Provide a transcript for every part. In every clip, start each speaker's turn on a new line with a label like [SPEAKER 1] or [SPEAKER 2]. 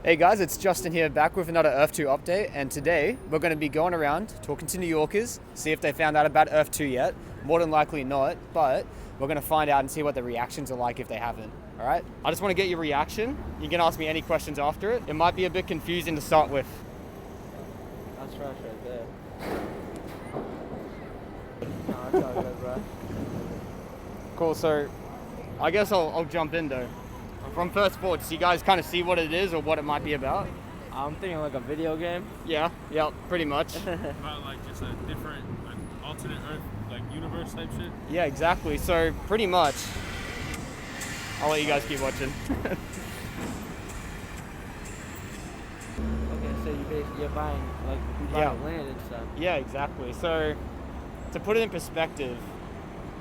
[SPEAKER 1] Hey guys, it's Justin here, back with another Earth 2 update, and today we're going to be going around talking to New Yorkers, see if they found out about Earth 2 yet. More than likely not, but we're going to find out and see what the reactions are like if they haven't. Alright? I just want to get your reaction. You can ask me any questions after it. It might be a bit confusing to start with.
[SPEAKER 2] That's trash right there. No, it's all good, bro.
[SPEAKER 1] Cool, so I guess I'll jump in though. From first thoughts, you guys kind of see what it is or what it might be about?
[SPEAKER 2] I'm thinking like a video game.
[SPEAKER 1] Yeah, pretty much.
[SPEAKER 3] About like just a different, like, alternate Earth, like universe type shit.
[SPEAKER 1] Yeah, exactly. So pretty much, I'll let you guys keep watching.
[SPEAKER 2] Okay, so you're buying
[SPEAKER 1] Yeah.
[SPEAKER 2] land and stuff.
[SPEAKER 1] Yeah, exactly. So to put it in perspective,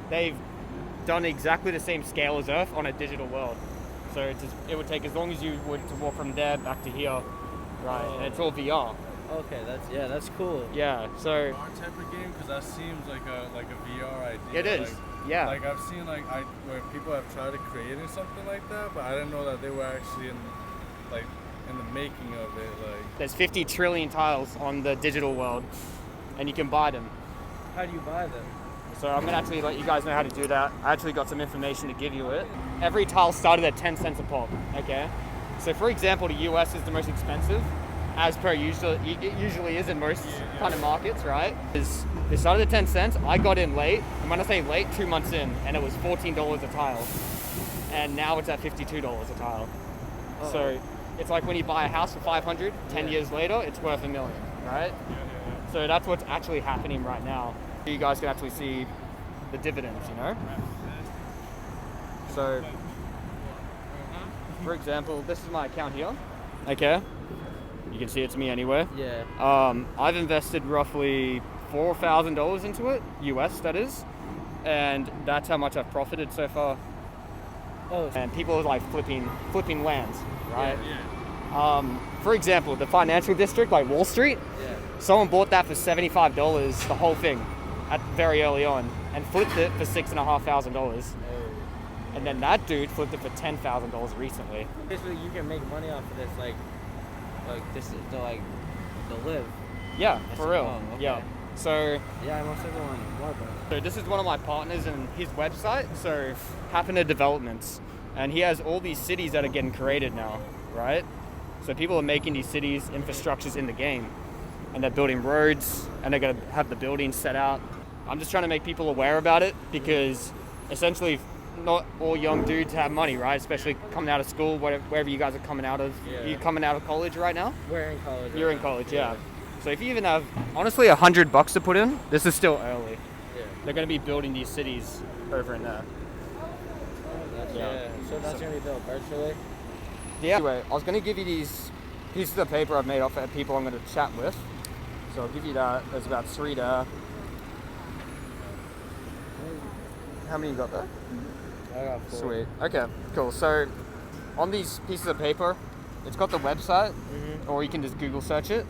[SPEAKER 1] they've done exactly the same scale as Earth on a digital world. So it would take as long as you would to walk from there back to here, right?
[SPEAKER 2] Oh.
[SPEAKER 1] And it's all VR.
[SPEAKER 2] Okay, that's cool.
[SPEAKER 1] Yeah. So
[SPEAKER 3] VR type of game, because that seems like a VR idea.
[SPEAKER 1] it is.
[SPEAKER 3] Like,
[SPEAKER 1] Yeah.
[SPEAKER 3] Like I've seen where people have tried to create something like that, but I didn't know that they were actually in the making of it. Like
[SPEAKER 1] There's 50 trillion tiles on the digital world, and you can buy them.
[SPEAKER 2] How do you buy them?
[SPEAKER 1] So I'm gonna actually let you guys know how to do that. I actually got some information to give you it. Every tile started at 10 cents a pop, okay? So for example, the US is the most expensive, as per it usually is in most kind of markets, right? They started at 10 cents, I got in late, and when I say late, 2 months in, and it was $14 a tile. And now it's at $52 a tile.
[SPEAKER 2] Oh.
[SPEAKER 1] So it's like when you buy a house for 500, 10 years later, it's worth $1 million, right? So that's what's actually happening right now. You guys can actually see the dividends, you know? So, for example, this is my account here, okay? You can see it's me anywhere.
[SPEAKER 2] Yeah.
[SPEAKER 1] I've invested roughly $4,000 into it, US that is, and that's how much I've profited so far.
[SPEAKER 2] Oh.
[SPEAKER 1] And people are like flipping lands, right?
[SPEAKER 3] yeah.
[SPEAKER 1] For example, the financial district, like Wall Street,
[SPEAKER 2] Yeah.
[SPEAKER 1] someone bought that for $75, the whole thing, very early on, and flipped it for $6,500. And then that dude flipped it for $10,000 recently.
[SPEAKER 2] Basically, you can make money off of this, like this is to live.
[SPEAKER 1] Yeah,
[SPEAKER 2] That's
[SPEAKER 1] for real.
[SPEAKER 2] oh, okay.
[SPEAKER 1] Yeah. So
[SPEAKER 2] Yeah, I must have one more about it.
[SPEAKER 1] So this is one of my partners and his website, so Happener Developments. And he has all these cities that are getting created now, right? So people are making these cities, infrastructures in the game. And they're building roads, and they're gonna have the buildings set out. I'm just trying to make people aware about it because essentially not all young dudes have money, right? Especially coming out of school, wherever you guys are coming out of.
[SPEAKER 2] Yeah.
[SPEAKER 1] You coming out of college right now?
[SPEAKER 2] We're in college.
[SPEAKER 1] You're
[SPEAKER 2] right
[SPEAKER 1] in
[SPEAKER 2] now.
[SPEAKER 1] college, yeah. So if you even have, honestly, $100 to put in, this is still early.
[SPEAKER 2] Yeah.
[SPEAKER 1] They're going to be building these cities over in there.
[SPEAKER 2] Yeah. So that's gonna be built virtually.
[SPEAKER 1] Yeah. Anyway, I was going to give you these pieces of paper I've made off of people I'm going to chat with. So I'll give you that. There's about 3 there. How many you got there?
[SPEAKER 2] I got 4.
[SPEAKER 1] Sweet. Okay, cool. So on these pieces of paper, it's got the website, or you can just Google search it.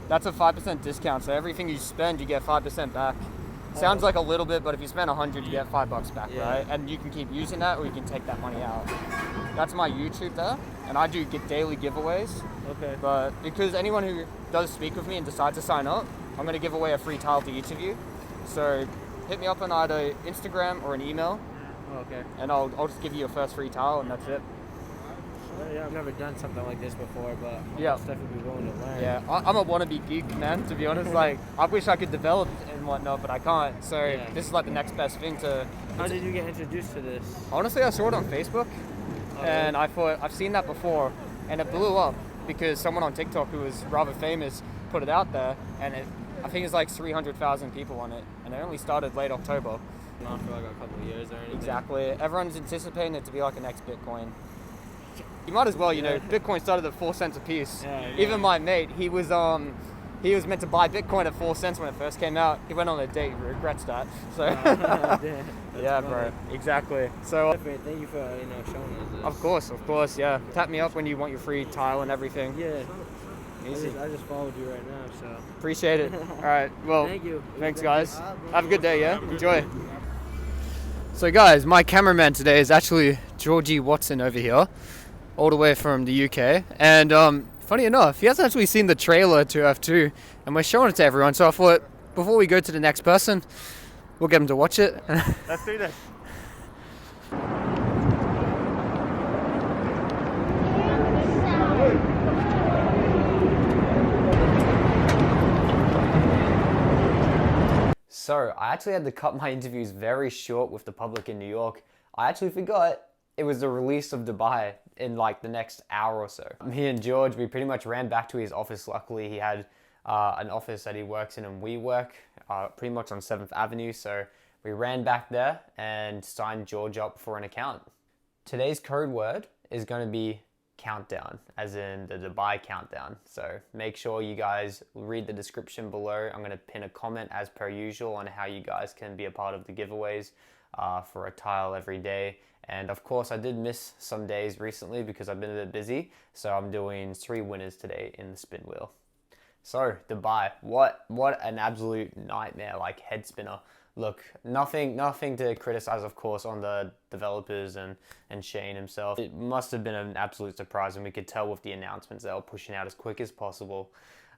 [SPEAKER 1] That's a 5% discount. So everything you spend, you get 5% back. Sounds like a little bit, but if you spend 100, you get $5 back,
[SPEAKER 2] Yeah.
[SPEAKER 1] right? And you can keep using that, or you can take that money out. That's my YouTube there, and I do get daily giveaways.
[SPEAKER 2] Okay.
[SPEAKER 1] But because anyone who does speak with me and decides to sign up, I'm going to give away a free tile to each of you. So hit me up on either Instagram or an email,
[SPEAKER 2] Okay.
[SPEAKER 1] and I'll just give you your first free tile, and that's it.
[SPEAKER 2] Yeah, I've never done something like this before, but
[SPEAKER 1] Yeah.
[SPEAKER 2] I'll definitely be willing to learn.
[SPEAKER 1] Yeah, I'm a wannabe geek, man, to be honest. Like, I wish I could develop and whatnot, but I can't. So
[SPEAKER 2] Yeah.
[SPEAKER 1] this is like the next best thing to...
[SPEAKER 2] How did you get introduced to this?
[SPEAKER 1] Honestly, I saw it on Facebook,
[SPEAKER 2] Okay.
[SPEAKER 1] and I thought, I've seen that before, and it blew up because someone on TikTok who was rather famous put it out there, and I think it's like 300,000 people on it, and it only started late October.
[SPEAKER 2] Not for like a couple of years or anything.
[SPEAKER 1] Exactly. Everyone's anticipating it to be like the next Bitcoin. You might as well, you know, Bitcoin started at 4 cents a piece.
[SPEAKER 2] Yeah, yeah.
[SPEAKER 1] Even my mate, he was meant to buy Bitcoin at 4 cents when it first came out. He went on a date, he regrets that. So yeah, bro. Exactly. So
[SPEAKER 2] Thank you for showing us this.
[SPEAKER 1] of course, yeah. Tap me up when you want your free tile and everything.
[SPEAKER 2] Yeah.
[SPEAKER 1] Easy.
[SPEAKER 2] I just followed you right now, so.
[SPEAKER 1] Appreciate it. All right. Well,
[SPEAKER 2] Thank you.
[SPEAKER 1] thanks, guys. Have a good day, yeah? Enjoy. So, guys, my cameraman today is actually Georgie Watson over here. all the way from the UK. And funny enough, he hasn't actually seen the trailer to F2, and we're showing it to everyone. So I thought, before we go to the next person, we'll get him to watch it.
[SPEAKER 4] Let's do this.
[SPEAKER 1] So I actually had to cut my interviews very short with the public in New York. I actually forgot it was the release of Dubai in like the next hour or so. Me and George, we pretty much ran back to his office. Luckily, he had an office that he works in and we work pretty much on 7th Avenue. So we ran back there and signed George up for an account. Today's code word is going to be countdown, as in the Dubai countdown. So make sure you guys read the description below. I'm going to pin a comment as per usual on how you guys can be a part of the giveaways for a tile every day. And of course, I did miss some days recently because I've been a bit busy. So I'm doing 3 winners today in the spin wheel. So Dubai, what an absolute nightmare, like head spinner. Look, nothing to criticize, of course, on the developers and Shane himself. It must have been an absolute surprise, and we could tell with the announcements they were pushing out as quick as possible.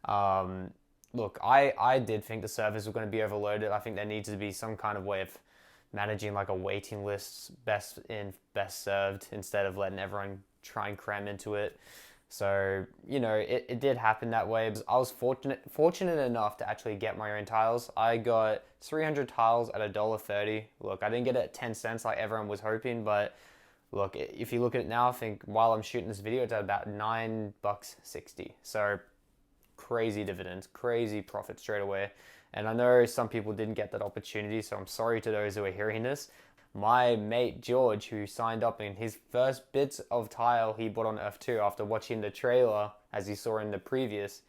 [SPEAKER 1] Look, I did think the servers were going to be overloaded. I think there needs to be some kind of way of managing like a waiting list, best in, best served, instead of letting everyone try and cram into it. So, you know, it did happen that way. I was fortunate enough to actually get my own tiles. I got 300 tiles at $1.30. Look, I didn't get it at 10 cents like everyone was hoping, but look, if you look at it now, I think while I'm shooting this video, it's at about $9.60. So crazy dividends, crazy profit straight away. And I know some people didn't get that opportunity, so I'm sorry to those who are hearing this. My mate George, who signed up in his first bits of tile he bought on F2 after watching the trailer, as he saw in the previous,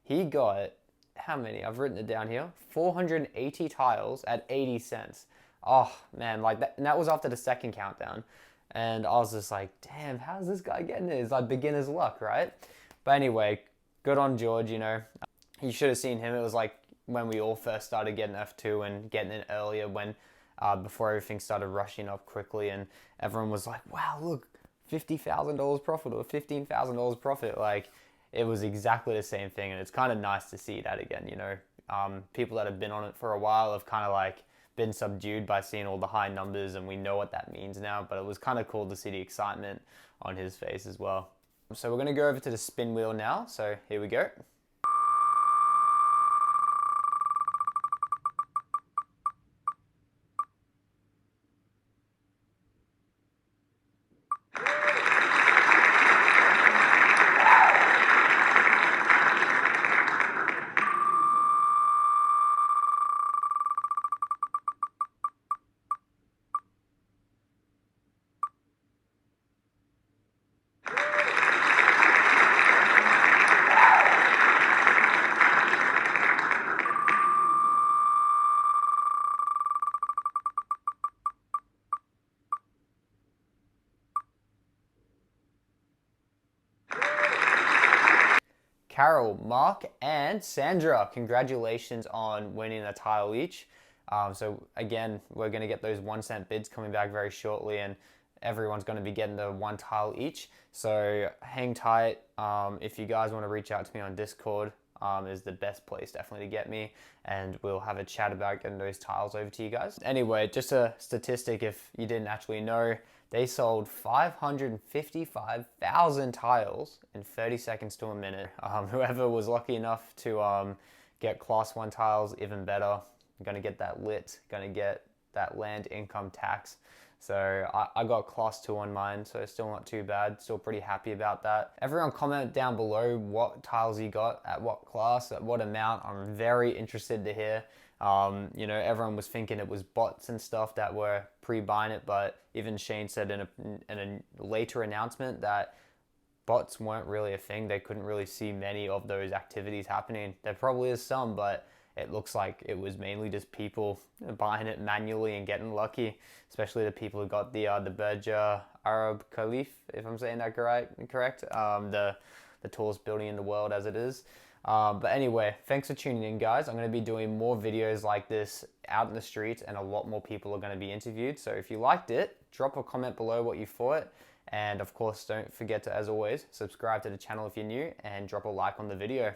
[SPEAKER 1] he got, how many? I've written it down here. 480 tiles at 80 cents. Oh man, like that, and that was after the second countdown. And I was just like, damn, how's this guy getting it? It's like beginner's luck, right? But anyway, good on George, you know. You should have seen him. It was like when we all first started getting F2 and getting it earlier, when before everything started rushing up quickly, and everyone was like, wow, look, $50,000 profit or $15,000 profit. Like, it was exactly the same thing, and it's kind of nice to see that again, you know. People that have been on it for a while have kind of like been subdued by seeing all the high numbers, and we know what that means now, but it was kind of cool to see the excitement on his face as well. So we're going to go over to the spin wheel now, so here we go. Carol, Mark, and Sandra, congratulations on winning a tile each. So again, we're going to get those 1 cent bids coming back very shortly, and everyone's going to be getting the 1 tile each. So hang tight. If you guys want to reach out to me on Discord, is the best place definitely to get me, and we'll have a chat about getting those tiles over to you guys. Anyway, just a statistic if you didn't actually know, they sold 555,000 tiles in 30 seconds to a minute. Whoever was lucky enough to get class 1 tiles, even better. Gonna get that lit, gonna get that land income tax. So I got class 2 on mine, so still not too bad. Still pretty happy about that. Everyone comment down below what tiles you got, at what class, at what amount. I'm very interested to hear. You know, everyone was thinking it was bots and stuff that were pre-buying it, but even Shane said in a later announcement that bots weren't really a thing. They couldn't really see many of those activities happening. There probably is some, but it looks like it was mainly just people buying it manually and getting lucky, especially the people who got the Burj Arab Khalif, if I'm saying that correct, the tallest building in the world as it is. But anyway, thanks for tuning in, guys. I'm going to be doing more videos like this out in the streets, and a lot more people are going to be interviewed. So if you liked it, drop a comment below what you thought,
[SPEAKER 4] And of course, don't forget to, as always, subscribe to the channel if you're new and drop a like on the video.